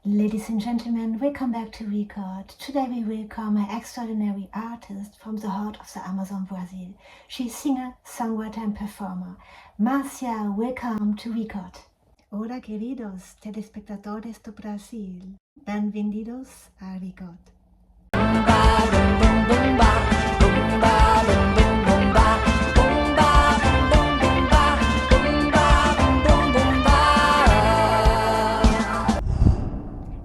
Ladies and gentlemen, welcome back to Record. Today we welcome an extraordinary artist from the heart of the Amazon, Brazil. She's singer, songwriter and performer. Márcia, welcome to Record. Hola queridos telespectadores do Brasil. Bem-vindos a Record.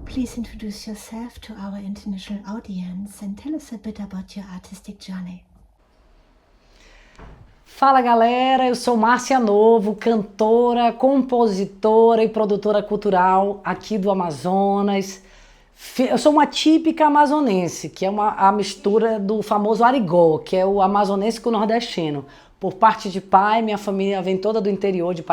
Please introduce yourself to our international audience and tell us a bit about your artistic journey. Fala galera, eu sou Márcia Novo, cantora, compositora e produtora cultural aqui do Amazonas. Eu sou uma típica amazonense, que é a mistura do famoso arigó, que é o amazonense com o nordestino. Por parte de pai, minha família vem toda do interior de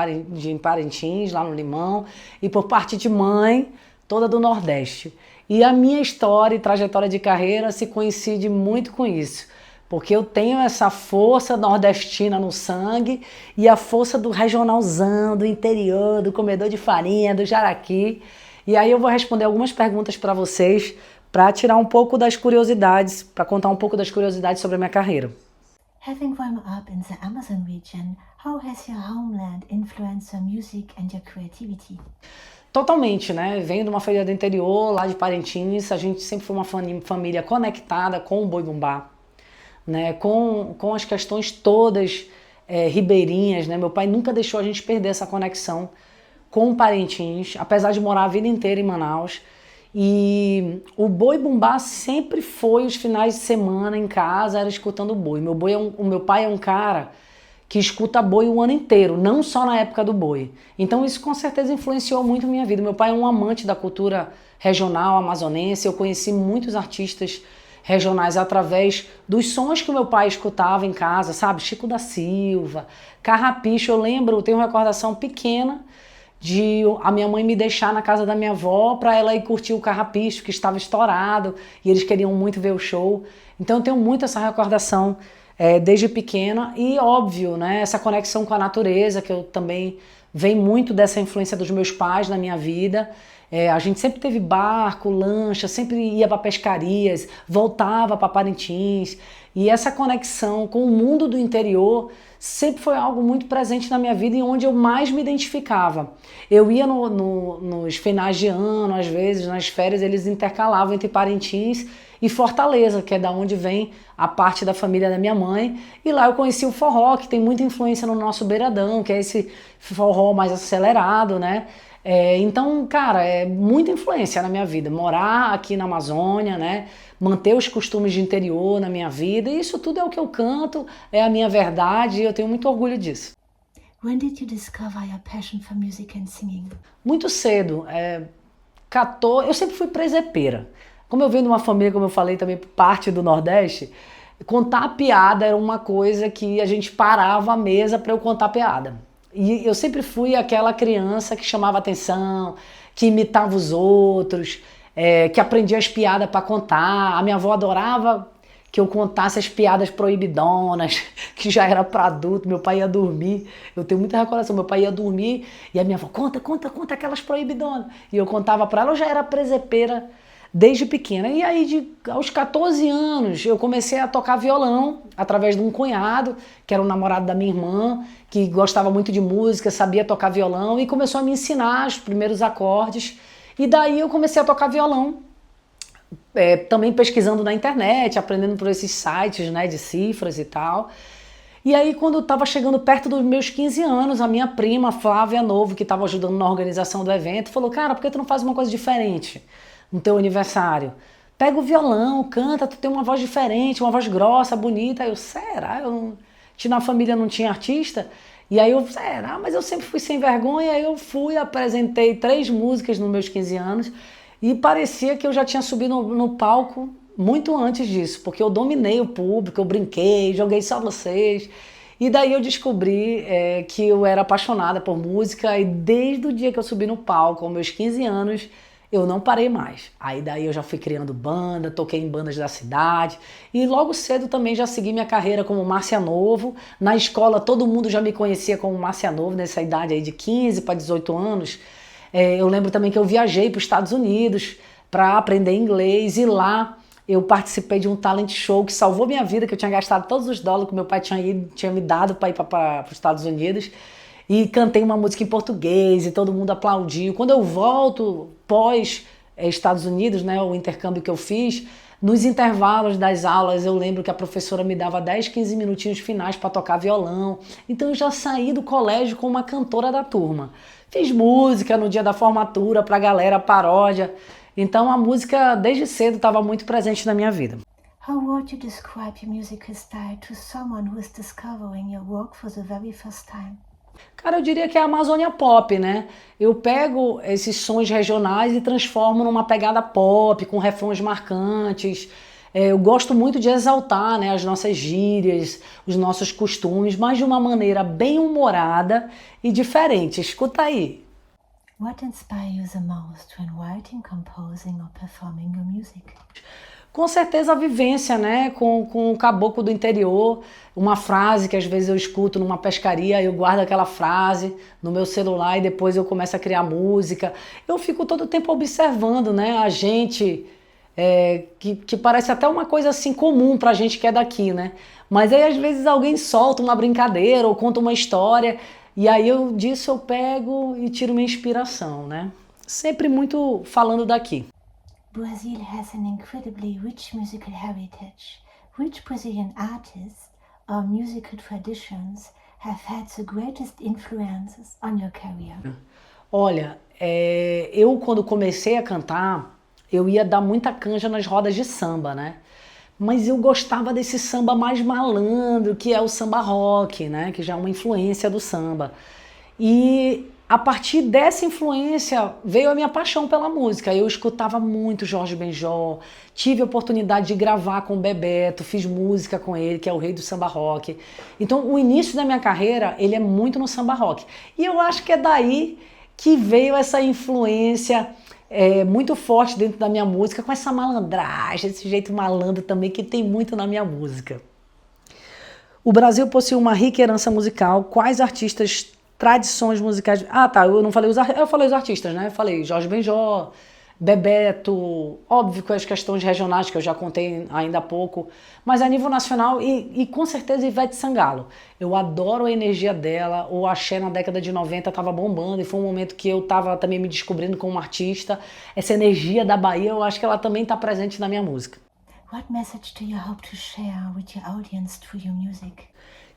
Parintins, lá no Limão, e por parte de mãe, toda do Nordeste. E a minha história e trajetória de carreira se coincide muito com isso, porque eu tenho essa força nordestina no sangue e a força do regionalzão, do interior, do comedor de farinha, do jaraqui. E aí eu vou responder algumas perguntas para vocês, para tirar um pouco das curiosidades, para contar um pouco das curiosidades sobre a minha carreira. Having grown up in the Amazon region, how has your homeland influenced your music and your creativity? Totalmente, né? Venho de uma família do interior, lá de Parintins, a gente sempre foi uma família conectada com o boi-bumbá, né? Com as questões todas ribeirinhas, né? Meu pai nunca deixou a gente perder essa conexão com Parintins, apesar de morar a vida inteira em Manaus. E o boi-bumbá sempre foi os finais de semana em casa, era escutando boi. O meu pai é um cara que escuta boi o ano inteiro, não só na época do boi. Então isso com certeza influenciou muito a minha vida. Meu pai é um amante da cultura regional amazonense, eu conheci muitos artistas regionais através dos sons que o meu pai escutava em casa, sabe? Chico da Silva, Carrapicho, eu tenho uma recordação pequena de a minha mãe me deixar na casa da minha avó para ela ir curtir o Carrapicho, que estava estourado, e eles queriam muito ver o show. Então eu tenho muito essa recordação desde pequena e óbvio, né, essa conexão com a natureza, que eu também vem muito dessa influência dos meus pais na minha vida. A gente sempre teve barco, lancha, sempre ia para pescarias, voltava para Parintins, e essa conexão com o mundo do interior sempre foi algo muito presente na minha vida e onde eu mais me identificava. Eu ia nos finais de ano, às vezes, nas férias, eles intercalavam entre Parintins e Fortaleza, que é da onde vem a parte da família da minha mãe. E lá eu conheci o forró, que tem muita influência no nosso beiradão, que é esse forró mais acelerado, né? Então, cara, é muita influência na minha vida. Morar aqui na Amazônia, né? Manter os costumes de interior na minha vida. E isso tudo é o que eu canto, é a minha verdade e eu tenho muito orgulho disso. When did you discover your passion for music and singing? Muito cedo. Eu sempre fui presepeira. Como eu venho de uma família, como eu falei, também parte do Nordeste, contar piada era uma coisa que a gente parava a mesa para eu contar piada. E eu sempre fui aquela criança que chamava atenção, que imitava os outros, que aprendia as piadas para contar. A minha avó adorava que eu contasse as piadas proibidonas, que já era para adulto. Meu pai ia dormir, eu tenho muita recordação, meu pai ia dormir e a minha avó, conta aquelas proibidonas. E eu contava para ela, eu já era presepeira desde pequena. E aí, aos 14 anos, eu comecei a tocar violão através de um cunhado, que era o namorado da minha irmã, que gostava muito de música, sabia tocar violão e começou a me ensinar os primeiros acordes. E daí eu comecei a tocar violão, também pesquisando na internet, aprendendo por esses sites, né, de cifras e tal. E aí, quando eu estava chegando perto dos meus 15 anos, a minha prima, Flávia Novo, que estava ajudando na organização do evento, falou, cara, por que tu não faz uma coisa diferente no teu aniversário? Pega o violão, canta, tu tem uma voz diferente, uma voz grossa, bonita. Aí eu, será? Na família não tinha artista? E aí eu, será? Mas eu sempre fui sem vergonha. Aí eu fui, apresentei 3 músicas nos meus 15 anos e parecia que eu já tinha subido no palco muito antes disso, porque eu dominei o público, eu brinquei, joguei só vocês. E daí eu descobri que eu era apaixonada por música e desde o dia que eu subi no palco, aos meus 15 anos, eu não parei mais. Aí daí eu já fui criando banda, toquei em bandas da cidade e logo cedo também já segui minha carreira como Márcia Novo. Na escola todo mundo já me conhecia como Márcia Novo, nessa idade aí de 15 para 18 anos. Eu lembro também que eu viajei para os Estados Unidos para aprender inglês e lá eu participei de um talent show que salvou minha vida, que eu tinha gastado todos os dólares que meu pai tinha me dado para ir para os Estados Unidos e cantei uma música em português e todo mundo aplaudiu. Quando eu volto pós Estados Unidos, né, o intercâmbio que eu fiz, nos intervalos das aulas eu lembro que a professora me dava 10, 15 minutinhos finais para tocar violão. Então eu já saí do colégio como uma cantora da turma. Fiz música no dia da formatura para a galera, paródia. Então a música desde cedo estava muito presente na minha vida. How would you describe your musical style to someone who is discovering your work for the very first time? Cara, eu diria que é a Amazônia Pop, né? Eu pego esses sons regionais e transformo numa pegada pop, com refrões marcantes. Eu gosto muito de exaltar, né, as nossas gírias, os nossos costumes, mas de uma maneira bem humorada e diferente. Escuta aí. What inspires you the most when writing, composing or performing your music? Com certeza a vivência, né, com o caboclo do interior, uma frase que às vezes eu escuto numa pescaria, eu guardo aquela frase no meu celular e depois eu começo a criar música. Eu fico todo o tempo observando, né, a gente, que parece até uma coisa assim comum pra gente que é daqui, né, mas aí às vezes alguém solta uma brincadeira ou conta uma história e aí disso eu pego e tiro minha inspiração, né, sempre muito falando daqui. Brazil has an incredibly rich musical heritage. Which Brazilian artists or musical traditions have had the greatest influences on your career? Olha, eu quando comecei a cantar, eu ia dar muita canja nas rodas de samba, né? Mas eu gostava desse samba mais malandro, que é o samba rock, né? Que já é uma influência do samba. E a partir dessa influência veio a minha paixão pela música. Eu escutava muito Jorge Benjor, tive a oportunidade de gravar com o Bebeto, fiz música com ele, que é o rei do samba rock. Então o início da minha carreira, ele é muito no samba rock. E eu acho que é daí que veio essa influência muito forte dentro da minha música, com essa malandragem, esse jeito malandro também que tem muito na minha música. O Brasil possui uma rica herança musical. Quais artistas, tradições musicais... Ah, tá, eu falei os artistas, né? Eu falei Jorge Benjor, Bebeto, óbvio que as questões regionais que eu já contei ainda há pouco, mas a nível nacional e com certeza Ivete Sangalo. Eu adoro a energia dela, o axé na década de 90 estava bombando e foi um momento que eu estava também me descobrindo como artista. Essa energia da Bahia, eu acho que ela também está presente na minha música. What message do you hope to share with your audience through your music?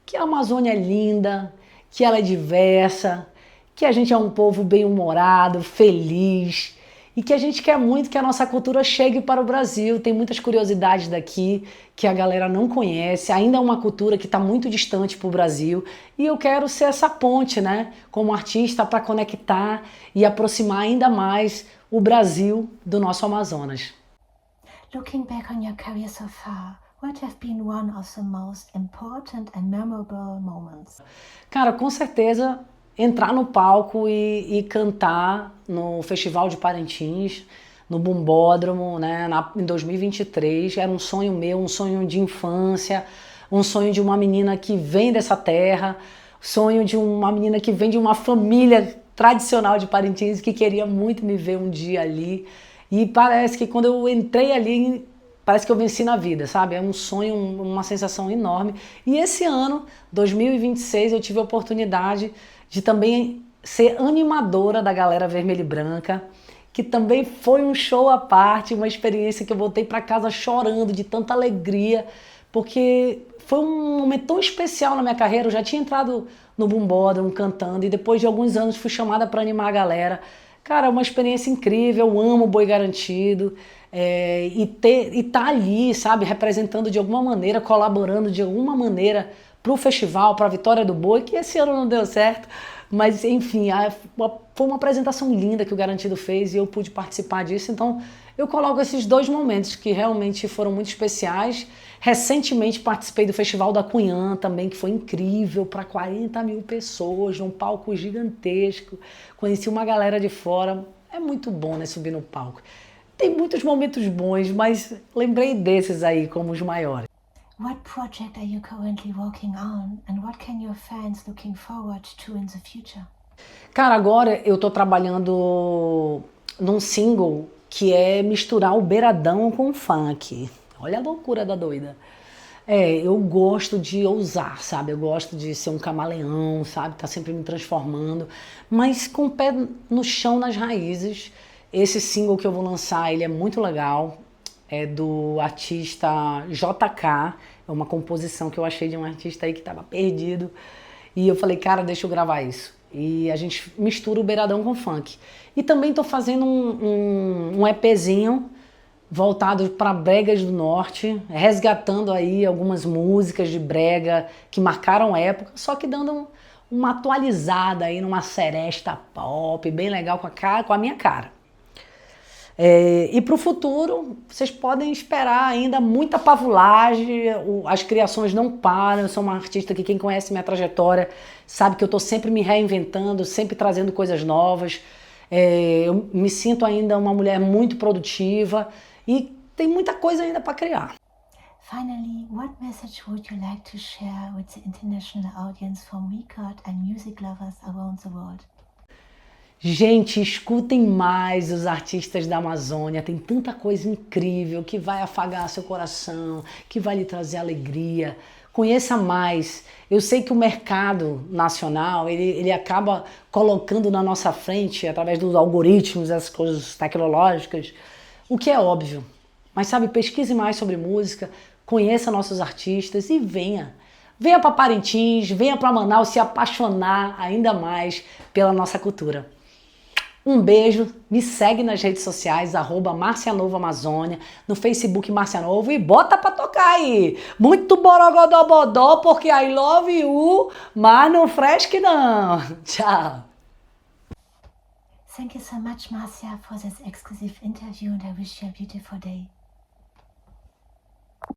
Que a Amazônia é linda, que ela é diversa, que a gente é um povo bem-humorado, feliz e que a gente quer muito que a nossa cultura chegue para o Brasil. Tem muitas curiosidades daqui que a galera não conhece, ainda é uma cultura que está muito distante para o Brasil e eu quero ser essa ponte, né, como artista para conectar e aproximar ainda mais o Brasil do nosso Amazonas. Looking back on your career so far, what have been one of the most important and memorable moments? Cara, com certeza entrar no palco e cantar no Festival de Parintins, no Bumbódromo, né, em 2023, era um sonho meu, um sonho de infância, um sonho de uma menina que vem dessa terra, sonho de uma menina que vem de uma família tradicional de Parintins que queria muito me ver um dia ali. E parece que quando eu entrei ali, parece que eu venci na vida, sabe? É um sonho, uma sensação enorme. E esse ano, 2026, eu tive a oportunidade de também ser animadora da Galera Vermelha e Branca, que também foi um show à parte, uma experiência que eu voltei para casa chorando de tanta alegria, porque foi um momento tão especial na minha carreira. Eu já tinha entrado no Bumbódromo cantando e depois de alguns anos fui chamada para animar a galera. Cara, é uma experiência incrível, eu amo o Boi Garantido e tá ali, sabe, representando de alguma maneira, colaborando de alguma maneira pro festival, pra Vitória do Boi, que esse ano não deu certo, mas enfim, foi uma apresentação linda que o Garantido fez e eu pude participar disso, então eu coloco esses dois momentos que realmente foram muito especiais. Recentemente participei do Festival da Cunhã também, que foi incrível, para 40 mil pessoas, num palco gigantesco. Conheci uma galera de fora, é muito bom, né, subir no palco. Tem muitos momentos bons, mas lembrei desses aí como os maiores. What project are you currently working on and what can your fans looking forward to in the future? Cara, agora eu tô trabalhando num single que é misturar o beiradão com o funk. Olha a loucura da doida. Eu gosto de ousar, sabe? Eu gosto de ser um camaleão, sabe? Tá sempre me transformando, mas com o pé no chão, nas raízes. Esse single que eu vou lançar, ele é muito legal. É do artista JK, é uma composição que eu achei de um artista aí que estava perdido. E eu falei, cara, deixa eu gravar isso. E a gente mistura o beiradão com funk. E também tô fazendo um EPzinho voltado para bregas do norte, resgatando aí algumas músicas de brega que marcaram época, só que dando uma atualizada aí numa seresta pop, bem legal com a minha cara. E para o futuro, vocês podem esperar ainda muita pavulagem, as criações não param. Eu sou uma artista que quem conhece minha trajetória sabe que eu estou sempre me reinventando, sempre trazendo coisas novas. Eu me sinto ainda uma mulher muito produtiva e tem muita coisa ainda para criar. Finally, what message would you like to share with the international audience from Record and music lovers around the world? Gente, escutem mais os artistas da Amazônia, tem tanta coisa incrível que vai afagar seu coração, que vai lhe trazer alegria. Conheça mais. Eu sei que o mercado nacional, ele acaba colocando na nossa frente, através dos algoritmos, essas coisas tecnológicas, o que é óbvio. Mas sabe, pesquise mais sobre música, conheça nossos artistas e venha. Venha para Parintins, venha para Manaus se apaixonar ainda mais pela nossa cultura. Um beijo, me segue nas redes sociais, @MarciaNovoAmazônia, no Facebook Marcia Novo e bota pra tocar aí. Muito borogodobodó, porque I love you, mas não fresque não. Tchau. Thank you so much, Marcia, for this exclusive interview, and I wish you a beautiful day.